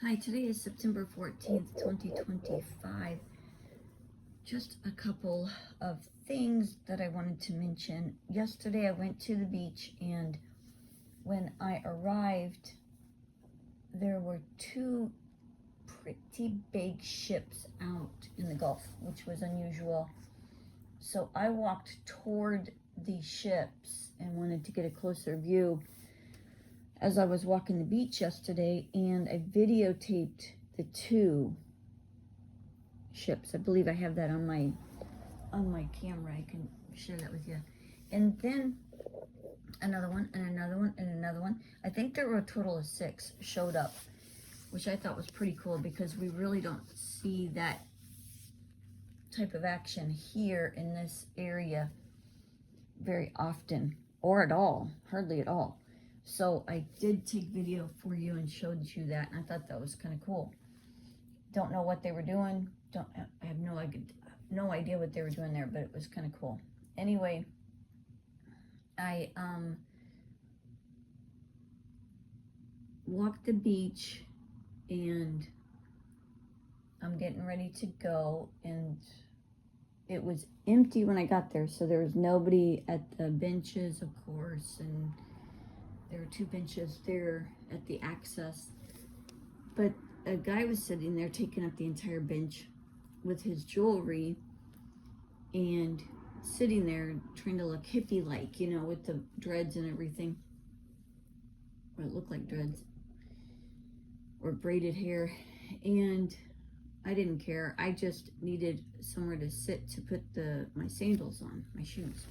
Hi, today is September 14th, 2025. Just a couple of things that I wanted to mention. Yesterday I went to the beach, and when I arrived, there were two pretty big ships out in the Gulf, which was unusual. So I walked toward the ships and wanted to get a closer view as I was walking the beach yesterday, and I videotaped the two ships. I believe I have that on my camera. I can share that with you. And then another one and another one and another one. I think there were a total of 6 showed up, which I thought was pretty cool because we really don't see that type of action here in this area very often, or at all, hardly at all. So I did take video for you and showed you that, and I thought that was kind of cool. Don't know what they were doing. I have no idea what they were doing there, but it was kind of cool. Anyway, I walked the beach, and I'm getting ready to go, and it was empty when I got there, so there was nobody at the benches, of course, and there were 2 benches there at the access, but a guy was sitting there taking up the entire bench with his jewelry and sitting there trying to look hippie-like, you know, with the dreads and everything, or it looked like dreads or braided hair. And I didn't care. I just needed somewhere to sit to put my sandals on, my shoes.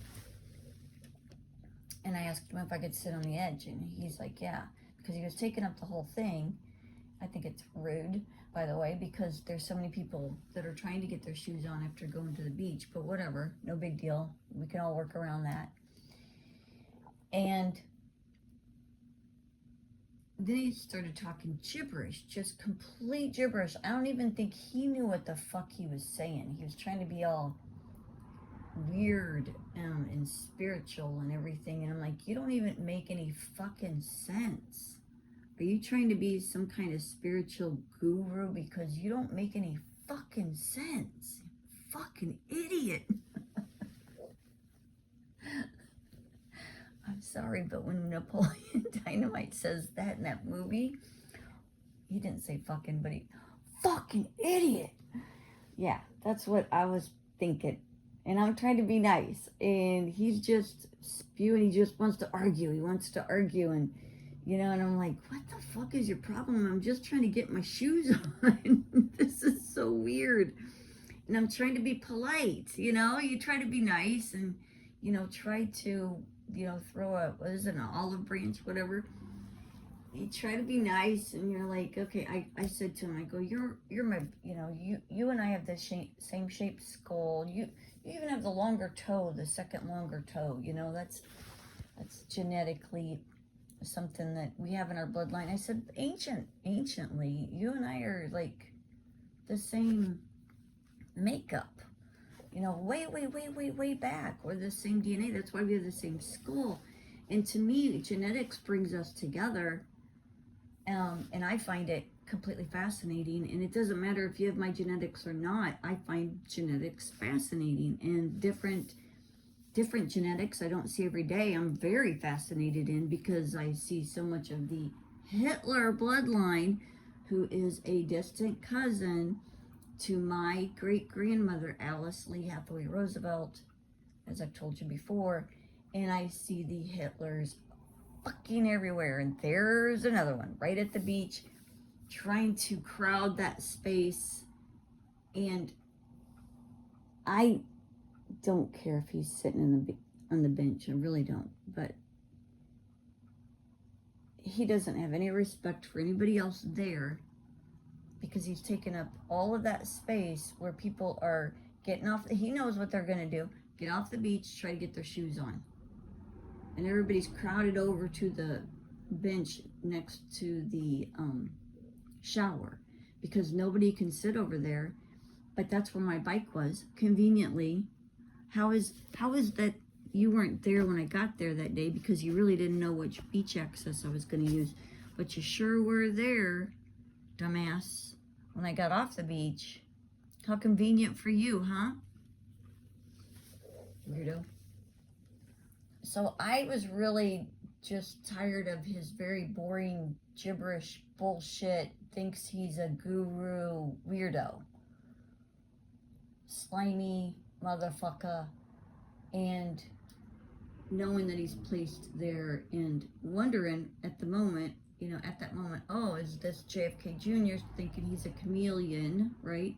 And I asked him if I could sit on the edge, and he's like, yeah, because he was taking up the whole thing. I think it's rude, by the way, because there's so many people that are trying to get their shoes on after going to the beach, but whatever, no big deal. We can all work around that. And then he started talking gibberish, just complete gibberish. I don't even think he knew what the fuck he was saying. He was trying to be all weird and spiritual and everything, and I'm like, you don't even make any fucking sense. Are you trying to be some kind of spiritual guru? Because you don't make any fucking sense. Fucking idiot. I'm sorry, but when Napoleon Dynamite says that in that movie, he didn't say fucking, but he, fucking idiot. Yeah, that's what I was thinking. And I'm trying to be nice, and he's just spewing. He just wants to argue. He wants to argue, and you know, and I'm like, what the fuck is your problem? I'm just trying to get my shoes on. This is so weird. And I'm trying to be polite, you know? You try to be nice and, you know, try to, you know, throw what is it, an olive branch, whatever. You try to be nice, and you're like, okay, I said to him, I go, you're my, you know, you and I have the same shaped skull. You even have the longer toe, the second longer toe, you know, that's genetically something that we have in our bloodline. I said, anciently, you and I are like the same makeup, you know, way back. We're the same DNA. That's why we have the same skull. And to me, genetics brings us together. And I find it completely fascinating. And it doesn't matter if you have my genetics or not. I find genetics fascinating, and different genetics I don't see every day. I'm very fascinated in, because I see so much of the Hitler bloodline, who is a distant cousin to my great-grandmother, Alice Lee Hathaway Roosevelt, as I've told you before. And I see the Hitlers fucking everywhere. And there's another one right at the beach trying to crowd that space. And I don't care if he's sitting on the bench. I really don't. But he doesn't have any respect for anybody else there, because he's taken up all of that space where people are getting off. He knows what they're going to do. Get off the beach, try to get their shoes on. And everybody's crowded over to the bench next to the shower, because nobody can sit over there. But that's where my bike was, conveniently. How is that you weren't there when I got there that day, because you really didn't know which beach access I was going to use, but you sure were there dumbass, when I got off the beach. How convenient for you, huh? Weirdo. So I was really just tired of his very boring, gibberish bullshit, thinks he's a guru weirdo. Slimy motherfucker. And knowing that he's placed there and wondering at the moment, at that moment, oh, is this JFK Jr. thinking he's a chameleon, right?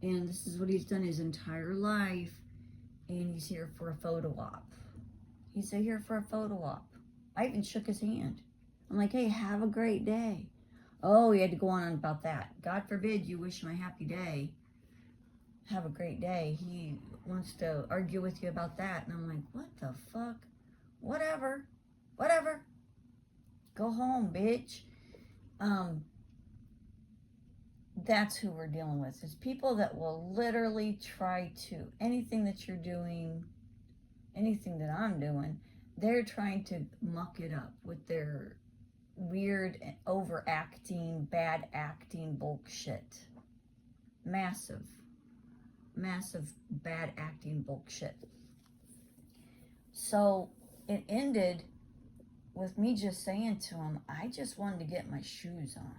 And this is what he's done his entire life, and he's here for a photo op. He's here for a photo op. I even shook his hand. I'm like, hey, have a great day. Oh, he had to go on about that. God forbid you wish him a happy day. Have a great day. He wants to argue with you about that. And I'm like, what the fuck? Whatever. Go home, bitch. That's who we're dealing with. Is people that will literally try to, anything that you're doing, anything that I'm doing, they're trying to muck it up with their weird, overacting, bad acting bullshit. Massive bad acting bullshit. So it ended with me just saying to him, I just wanted to get my shoes on.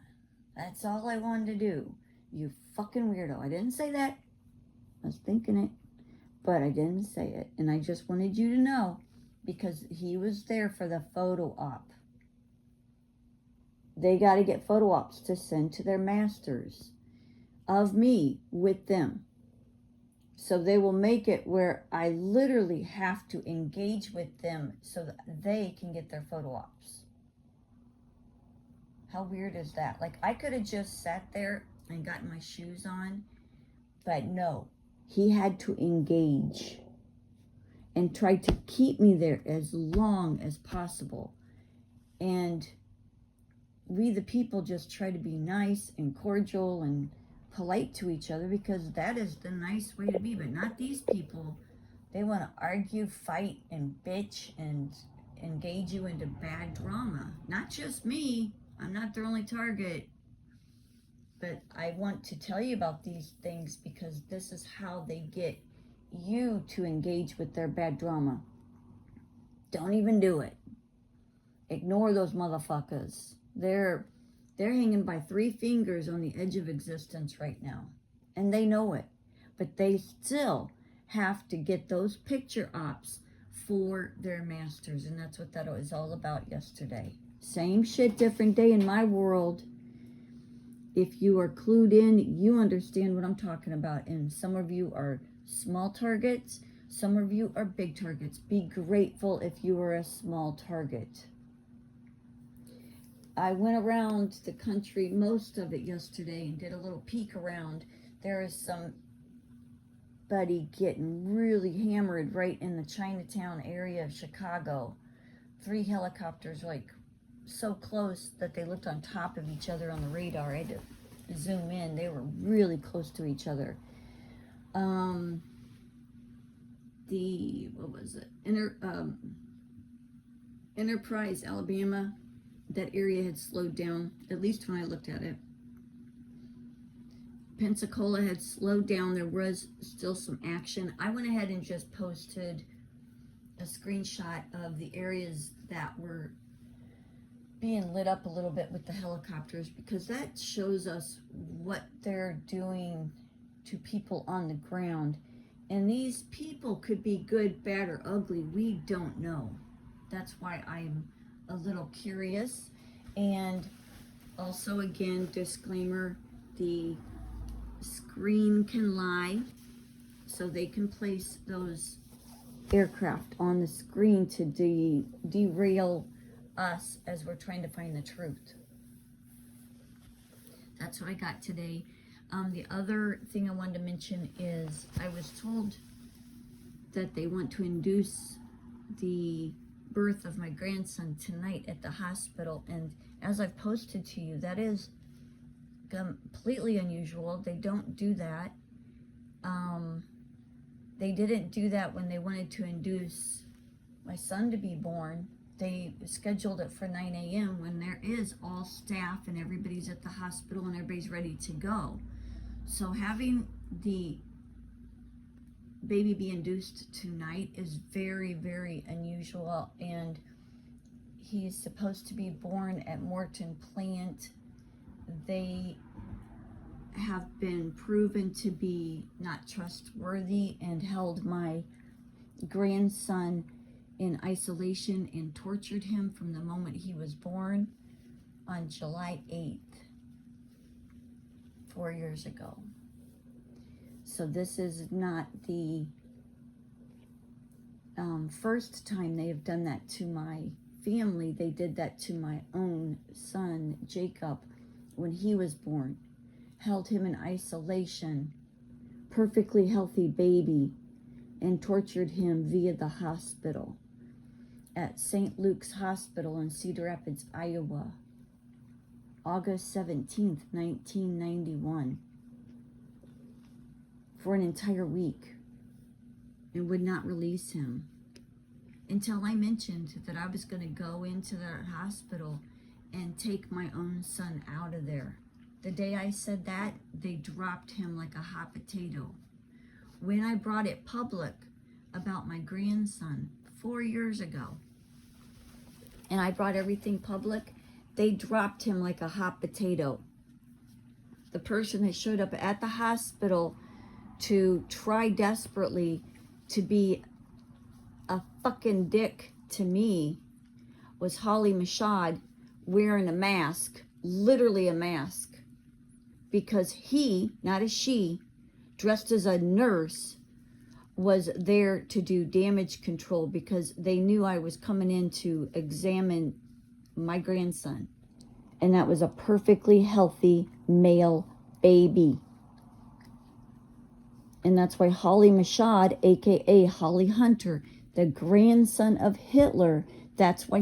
That's all I wanted to do. You fucking weirdo. I didn't say that. I was thinking it, but I didn't say it. And I just wanted you to know, because he was there for the photo op. They got to get photo ops to send to their masters of me with them. So they will make it where I literally have to engage with them so that they can get their photo ops. How weird is that? Like, I could have just sat there and gotten my shoes on, but no, he had to engage and try to keep me there as long as possible. And we, the people, just try to be nice and cordial and polite to each other, because that is the nice way to be. But not these people. They want to argue, fight, and bitch and engage you into bad drama. Not just me. I'm not their only target. But I want to tell you about these things because this is how they get you to engage with their bad drama. Don't even do it. Ignore those motherfuckers. They're hanging by 3 fingers on the edge of existence right now. And they know it. But they still have to get those picture ops for their masters. And that's what that was all about yesterday. Same shit, different day in my world. If you are clued in, you understand what I'm talking about. And some of you are small targets. Some of you are big targets. Be grateful if you are a small target. I went around the country, most of it yesterday, and did a little peek around. There is somebody getting really hammered right in the Chinatown area of Chicago. 3 helicopters, like, so close that they looked on top of each other on the radar. I had to zoom in. They were really close to each other. What was it? Enterprise, Alabama. That area had slowed down, at least when I looked at it. Pensacola had slowed down. There was still some action. I went ahead and just posted a screenshot of the areas that were being lit up a little bit with the helicopters, because that shows us what they're doing to people on the ground. And these people could be good, bad, or ugly. We don't know. That's why I'm a little curious. And also, again, disclaimer, the screen can lie, so they can place those aircraft on the screen to derail us as we're trying to find the truth. That's what I got today. The other thing I wanted to mention is I was told that they want to induce the birth of my grandson tonight at the hospital, and as I've posted to you, that is completely unusual. They don't do that. They didn't do that when they wanted to induce my son to be born. they scheduled it for 9 a.m. when there is all staff and everybody's at the hospital and everybody's ready to go. So having the baby be induced tonight is very, very unusual, and he's supposed to be born at Morton Plant. They have been proven to be not trustworthy and held my grandson in isolation and tortured him from the moment he was born on July 8th, 4 years ago. So this is not the first time they have done that to my family. They did that to my own son, Jacob, when he was born. Held him in isolation, perfectly healthy baby, and tortured him via the hospital at St. Luke's Hospital in Cedar Rapids, Iowa, August 17th, 1991, for an entire week, and would not release him until I mentioned that I was going to go into that hospital and take my own son out of there. The day I said that, they dropped him like a hot potato. When I brought it public about my grandson 4 years ago, and I brought everything public, they dropped him like a hot potato. The person that showed up at the hospital to try desperately to be a fucking dick to me was Holly Mashad, wearing a mask, literally a mask, because he, not a she, dressed as a nurse, was there to do damage control because they knew I was coming in to examine my grandson. And that was a perfectly healthy male baby. And that's why Holly Mashad, aka Holly Hunter, the grandson of Hitler, that's why